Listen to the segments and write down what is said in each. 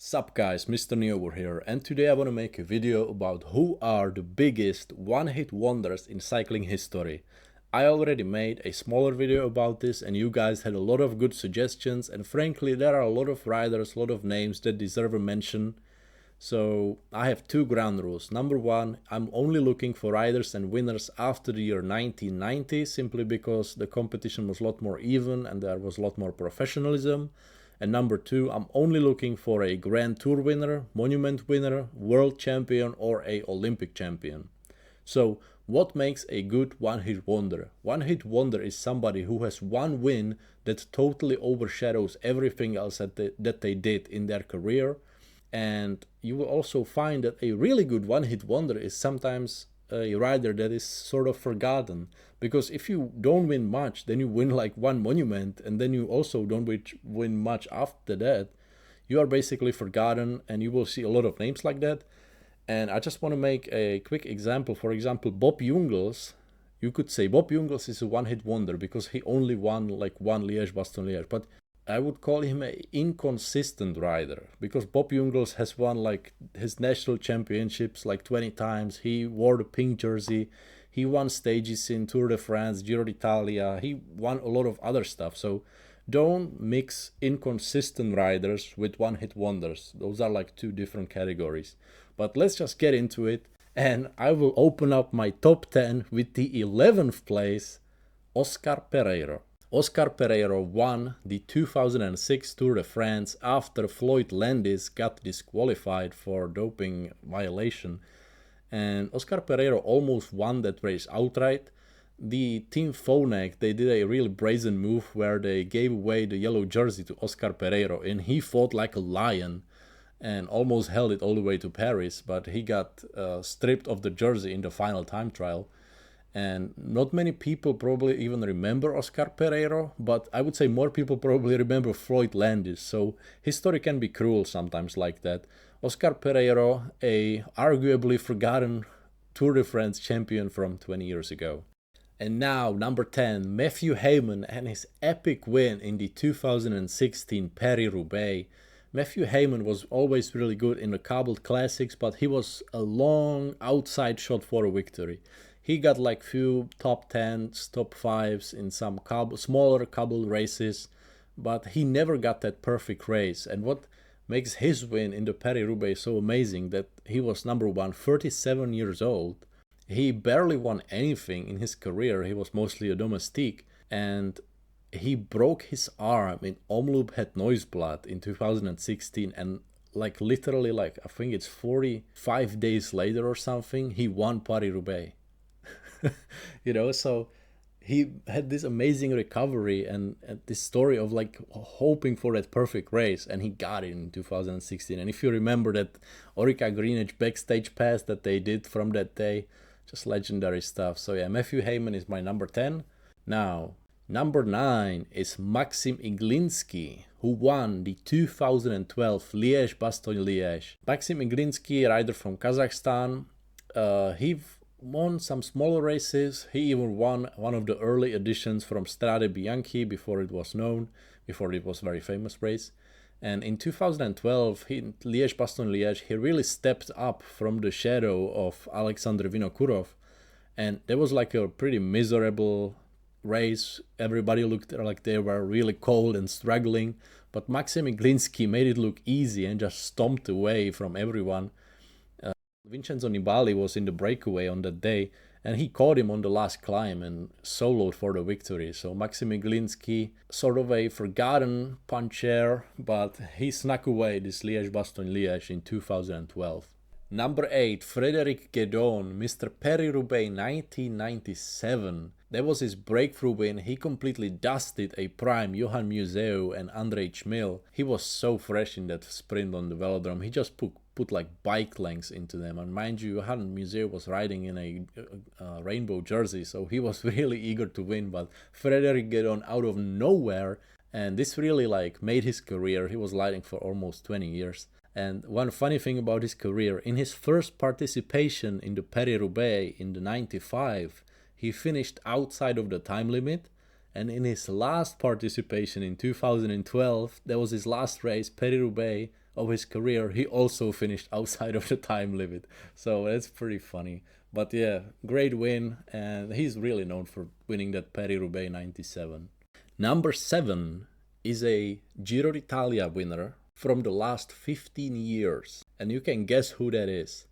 Sup guys, Mr. Neover here, and today I want to make a video about who are the biggest one-hit wonders in cycling history. I already made a smaller video about this and you guys had a lot of good suggestions, and frankly there are a lot of riders, a lot of names that deserve a mention. So I have two ground rules. Number one, I'm only looking for riders and winners after the year 1990, simply because the competition was a lot more even and there was a lot more professionalism. And number two, I'm only looking for a Grand Tour winner, Monument winner, World Champion or a Olympic champion. So what makes a good one-hit wonder? One-hit wonder is somebody who has one win that totally overshadows everything else that they did in their career. And you will also find that a really good one-hit wonder is sometimes a rider that is sort of forgotten, because if you don't win much, then you win like one monument and then you also don't win much after that, you are basically forgotten, and you will see a lot of names like that. And I just want to make a quick example. For example, Bob Jungels. You could say Bob Jungels is a one-hit wonder because he only won like one Liège-Bastogne-Liège, but I would call him an inconsistent rider, because Bob Jungels has won like his national championships like 20 times. He wore the pink jersey. He won stages in Tour de France, Giro d'Italia. He won a lot of other stuff. So don't mix inconsistent riders with one-hit wonders. Those are like two different categories. But let's just get into it. And I will open up my top 10 with the 11th place, Oscar Pereiro. Oscar Pereiro won the 2006 Tour de France after Floyd Landis got disqualified for doping violation. And Oscar Pereiro almost won that race outright. The team Phonak, they did a really brazen move where they gave away the yellow jersey to Oscar Pereiro, and he fought like a lion and almost held it all the way to Paris, but he got stripped of the jersey in the final time trial. And not many people probably even remember Oscar Pereiro, but I would say more people probably remember Floyd Landis. So history can be cruel sometimes like that. Oscar Pereiro, a arguably forgotten Tour de France champion from 20 years ago. And now number 10, Matthew Hayman and his epic win in the 2016 Paris Roubaix. Matthew Hayman was always really good in the cobbled classics, but he was a long outside shot for a victory. He got like few top 10s, top 5s in some smaller cobbled races, but he never got that perfect race. And what makes his win in the Paris Roubaix so amazing, that he was number one, 37 years old. He barely won anything in his career. He was mostly a domestique, and he broke his arm in Omloop het Nieuwsblad in 2016, and like literally like I think it's 45 days later or something, he won Paris Roubaix. You know, so he had this amazing recovery and this story of like hoping for that perfect race, and he got it in 2016. And if you remember that Orica Greenwich backstage pass that they did from that day, just legendary stuff. So yeah, Matthew Hayman is my number 10. Now number 9 is Maxim Iglinsky, who won the 2012 Liège-Bastogne-Liège. Maxim Iglinsky, rider from Kazakhstan, he won some smaller races. He even won one of the early editions from Strade Bianche before it was known, before it was a very famous race. And in 2012, in Liège-Bastogne-Liège, he really stepped up from the shadow of Alexander Vinokurov. And there was like a pretty miserable race. Everybody looked like they were really cold and struggling. But Maxim Iglinsky made it look easy and just stomped away from everyone. Vincenzo Nibali was in the breakaway on that day, and he caught him on the last climb and soloed for the victory. So Maxim Iglinsky, sort of a forgotten puncher, but he snuck away this Liège-Bastogne-Liège in 2012. Number 8, Frederic Guesdon, Mr. Paris Roubaix 1997. That was his breakthrough win. He completely dusted a prime Johan Museeuw and André Schmil. He was so fresh in that sprint on the velodrome. He just put like bike lengths into them. And mind you, Johan Museeuw was riding in a rainbow jersey, so he was really eager to win. But Frederic Guesdon out of nowhere, and this really like made his career. He was riding for almost 20 years. And one funny thing about his career, in his first participation in the Paris Roubaix in the 95, he finished outside of the time limit. And in his last participation in 2012, that was his last race, Paris Roubaix, of his career, he also finished outside of the time limit. So that's pretty funny. But yeah, great win, and he's really known for winning that Paris Roubaix 97. Number 7 is a Giro d'Italia winner from the last 15 years. And you can guess who that is.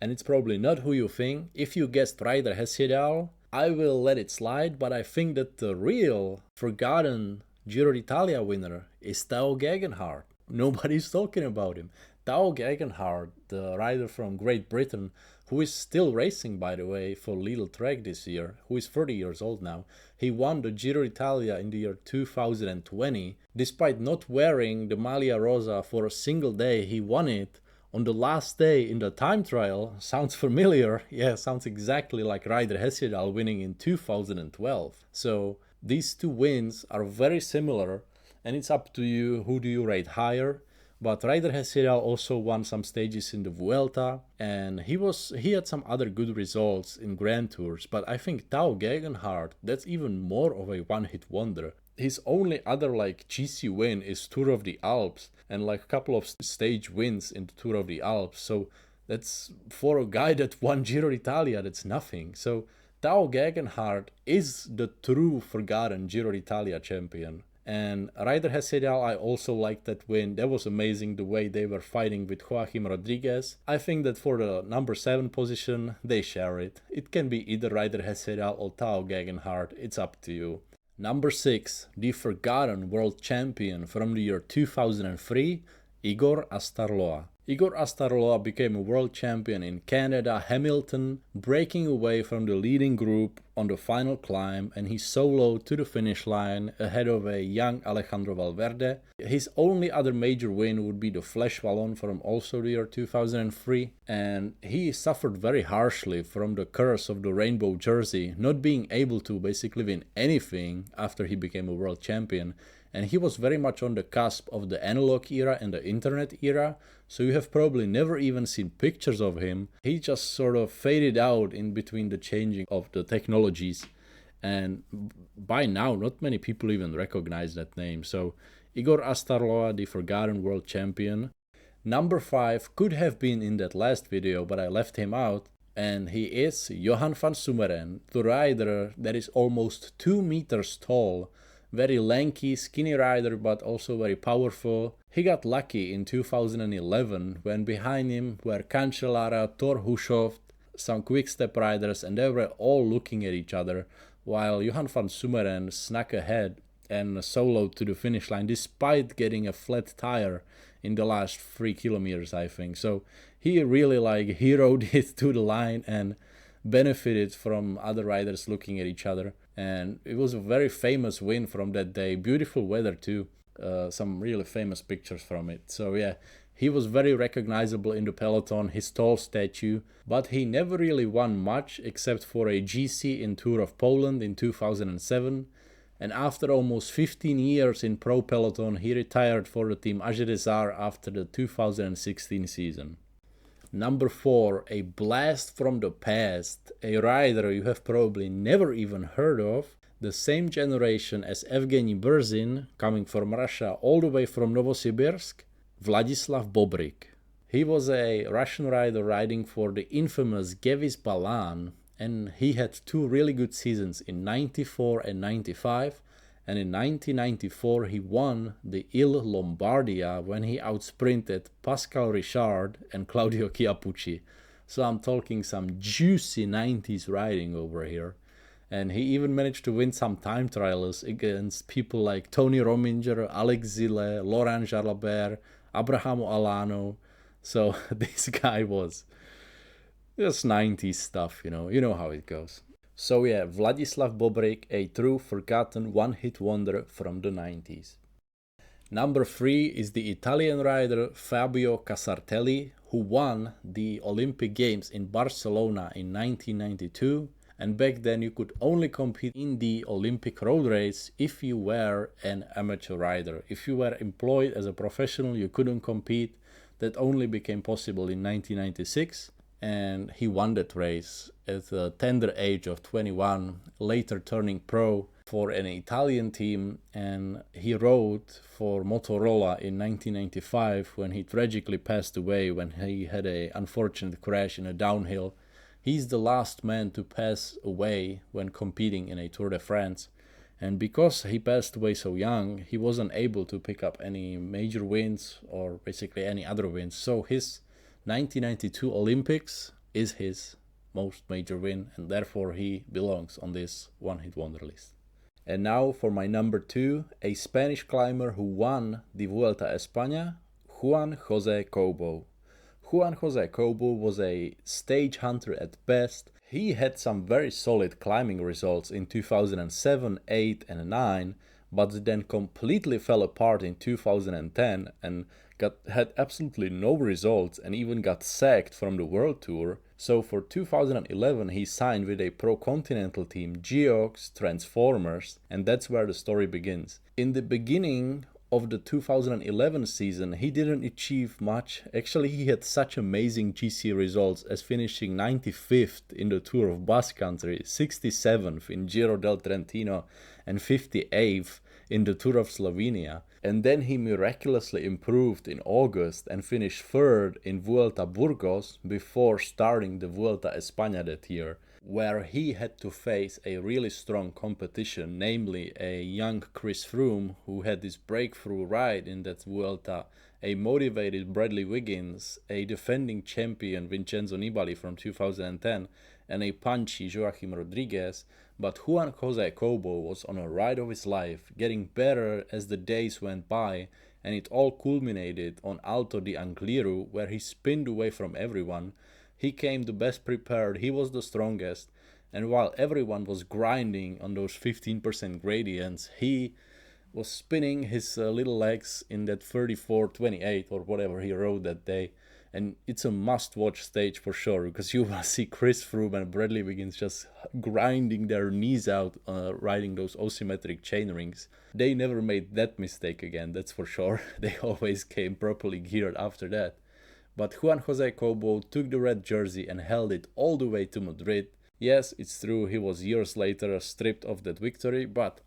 And it's probably not who you think. If you guessed Ryder Hesjedal, I will let it slide, but I think that the real forgotten Giro d'Italia winner is Tao Geoghegan Hart. Nobody's talking about him. Tao Geoghegan Hart, the rider from Great Britain, who is still racing, by the way, for Lidl Trek this year, who is 30 years old now. He won the Giro d'Italia in the year 2020. Despite not wearing the Maglia Rosa for a single day, he won it on the last day in the time trial. Sounds familiar? Yeah, sounds exactly like Ryder Hesjedal winning in 2012. So these two wins are very similar, and it's up to you who do you rate higher. But Ryder Hesjedal also won some stages in the Vuelta, and he had some other good results in Grand Tours. But I think Tao Geoghegan Hart, that's even more of a one-hit wonder. His only other like GC win is Tour of the Alps, and like a couple of stage wins in the Tour of the Alps. So that's, for a guy that won Giro d'Italia, that's nothing. So Tao Geoghegan Hart is the true forgotten Giro d'Italia champion. And Ryder Hesjedal, I also liked that win. That was amazing, the way they were fighting with Joaquim Rodriguez. I think that for the number 7 position, they share it. It can be either Ryder Hesjedal or Tao Geoghegan Hart. It's up to you. Number 6, the forgotten world champion from the year 2003, Igor Astarloa. Igor Astarloa became a world champion in Canada, Hamilton, breaking away from the leading group on the final climb, and he soloed to the finish line ahead of a young Alejandro Valverde. His only other major win would be the Flèche Wallonne from also the year 2003, and he suffered very harshly from the curse of the rainbow jersey, not being able to basically win anything after he became a world champion. And he was very much on the cusp of the analog era and the internet era, so you have probably never even seen pictures of him. He just sort of faded out in between the changing of the technologies, and by now not many people even recognize that name. So Igor Astarloa, the forgotten world champion. Number 5 could have been in that last video, but I left him out, and he is Johan Vansummeren, the rider that is almost 2 meters tall. Very lanky, skinny rider, but also very powerful. He got lucky in 2011 when behind him were Cancellara, Thor Hushovd, some quick-step riders, and they were all looking at each other, while Johan Vansummeren snuck ahead and soloed to the finish line despite getting a flat tire in the last 3 kilometers, I think. So he really like heroed it to the line and benefited from other riders looking at each other. And it was a very famous win from that day. Beautiful weather too. Some really famous pictures from it. So yeah, he was very recognizable in the peloton, his tall statue, but he never really won much except for a GC in Tour of Poland in 2007. And after almost 15 years in pro peloton, he retired for the team Ageresar after the 2016 season. Number 4, a blast from the past, a rider you have probably never even heard of, the same generation as Evgeny Berzin, coming from Russia all the way from Novosibirsk, Vladislav Bobrik. He was a Russian rider riding for the infamous Gevis Balan, and he had 2 really good seasons in 94 and 95. And in 1994 he won the Il Lombardia when he outsprinted Pascal Richard and Claudio Chiappucci. So I'm talking some juicy 90s riding over here. And he even managed to win some time trials against people like Tony Rominger, Alex Zille, Laurent Jalabert, Abrahamo Alano. So this guy was just 90s stuff, you know how it goes. So yeah, Vladislav Bobrik, a true forgotten one-hit wonder from the 90s. Number 3 is the Italian rider Fabio Casartelli, who won the Olympic Games in Barcelona in 1992. And back then you could only compete in the Olympic road race if you were an amateur rider. If you were employed as a professional, you couldn't compete. That only became possible in 1996. And he won that race at the tender age of 21, later turning pro for an Italian team, and he rode for Motorola in 1995 when he tragically passed away when he had an unfortunate crash in a downhill. He's the last man to pass away when competing in a Tour de France. And because he passed away so young, he wasn't able to pick up any major wins or basically any other wins. So his 1992 Olympics is his most major win, and therefore he belongs on this one-hit wonder list. And now for my number 2, a Spanish climber who won the Vuelta a España, Juan José Cobo. Juan José Cobo was a stage hunter at best. He had some very solid climbing results in 2007, 8 and 9, but then completely fell apart in 2010 and had absolutely no results and even got sacked from the World Tour. So for 2011 he signed with a pro-continental team, Geogh's Transformers, and that's where the story begins. In the beginning of the 2011 season, he didn't achieve much. Actually, he had such amazing GC results as finishing 95th in the Tour of Basque Country, 67th in Giro del Trentino, and 58th in the Tour of Slovenia. And then he miraculously improved in August and finished 3rd in Vuelta Burgos before starting the Vuelta a España that year, where he had to face a really strong competition, namely a young Chris Froome who had this breakthrough ride in that Vuelta, a motivated Bradley Wiggins, a defending champion Vincenzo Nibali from 2010, and a punchy Joaquim Rodriguez. But Juan José Cobo was on a ride of his life, getting better as the days went by, and it all culminated on Alto di Angliru, where he spinned away from everyone. He came the best prepared, he was the strongest, and while everyone was grinding on those 15% gradients, he was spinning his little legs in that 34-28 or whatever he rode that day. And it's a must-watch stage for sure, because you will see Chris Froome and Bradley Wiggins just grinding their knees out riding those asymmetric chain rings. They never made that mistake again, that's for sure. They always came properly geared after that. But Juan José Cobo took the red jersey and held it all the way to Madrid. Yes, it's true, he was years later stripped of that victory, but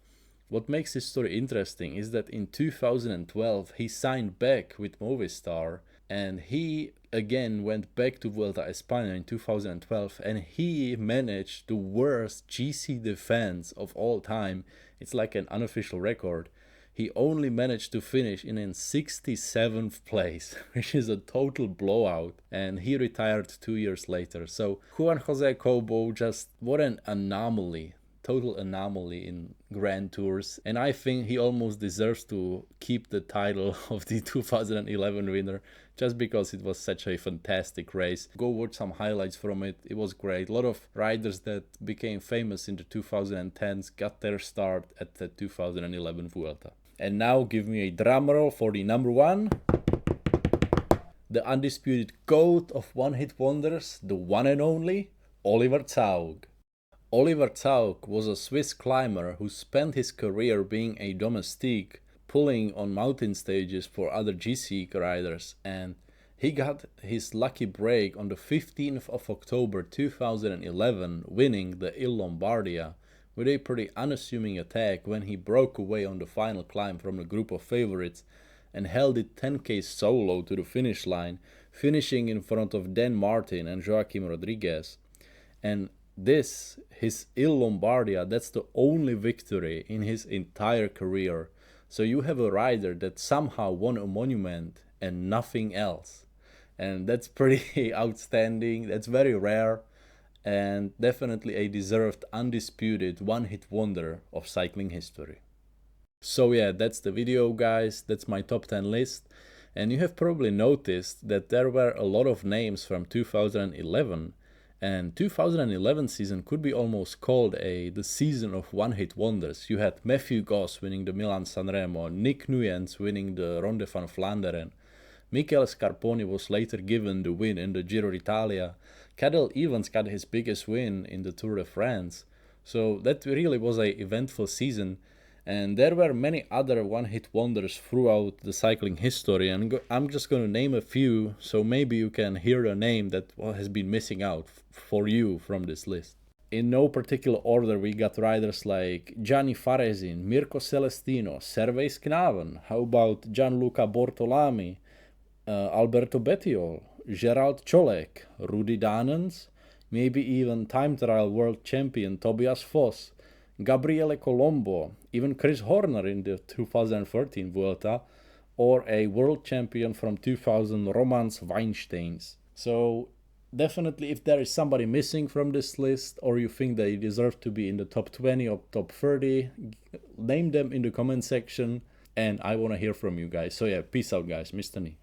what makes this story interesting is that in 2012 he signed back with Movistar, and he again went back to Vuelta a España in 2012, and he managed the worst GC defense of all time. It's like an unofficial record. He only managed to finish in 67th place, which is a total blowout, and he retired 2 years later. So Juan José Cobo, just what an anomaly, total anomaly in Grand Tours, and I think he almost deserves to keep the title of the 2011 winner just because it was such a fantastic race. Go watch some highlights from it, it was great. A lot of riders that became famous in the 2010s got their start at the 2011 Vuelta. And now give me a drum roll for the number 1. The undisputed GOAT of one-hit wonders, the one and only, Oliver Zaugg. Oliver Zaugg was a Swiss climber who spent his career being a domestique, pulling on mountain stages for other GC riders, and he got his lucky break on the 15th of October 2011, winning the Il Lombardia with a pretty unassuming attack when he broke away on the final climb from a group of favorites and held it 10k solo to the finish line, finishing in front of Dan Martin and Joaquim Rodriguez. And this, his Il Lombardia, that's the only victory in his entire career. So you have a rider that somehow won a monument and nothing else. And that's pretty outstanding, that's very rare, and definitely a deserved undisputed one-hit wonder of cycling history. So yeah, that's the video guys, that's my top 10 list. And you have probably noticed that there were a lot of names from 2011. And 2011 season could be almost called the season of one-hit wonders. You had Matthew Goss winning the Milan-San Remo, Nick Nuyens winning the Ronde van Vlaanderen, Michele Scarponi was later given the win in the Giro d'Italia, Cadel Evans got his biggest win in the Tour de France. So that really was an eventful season, and there were many other one-hit wonders throughout the cycling history, and I'm just going to name a few, so maybe you can hear a name that has been missing out for you from this list. In no particular order, we got riders like Gianni Faresin, Mirko Celestino, Servais Knaven. How about Gianluca Bortolami, Alberto Bettiol, Gerald Cholek, Rudi Dahnens, maybe even time trial world champion Tobias Foss, Gabriele Colombo, even Chris Horner in the 2013 Vuelta, or a world champion from 2000 Romans Weinsteins. So definitely, if there is somebody missing from this list, or you think they deserve to be in the top 20 or top 30, name them in the comment section, and I want to hear from you guys. So yeah, peace out guys, Mr. Nee.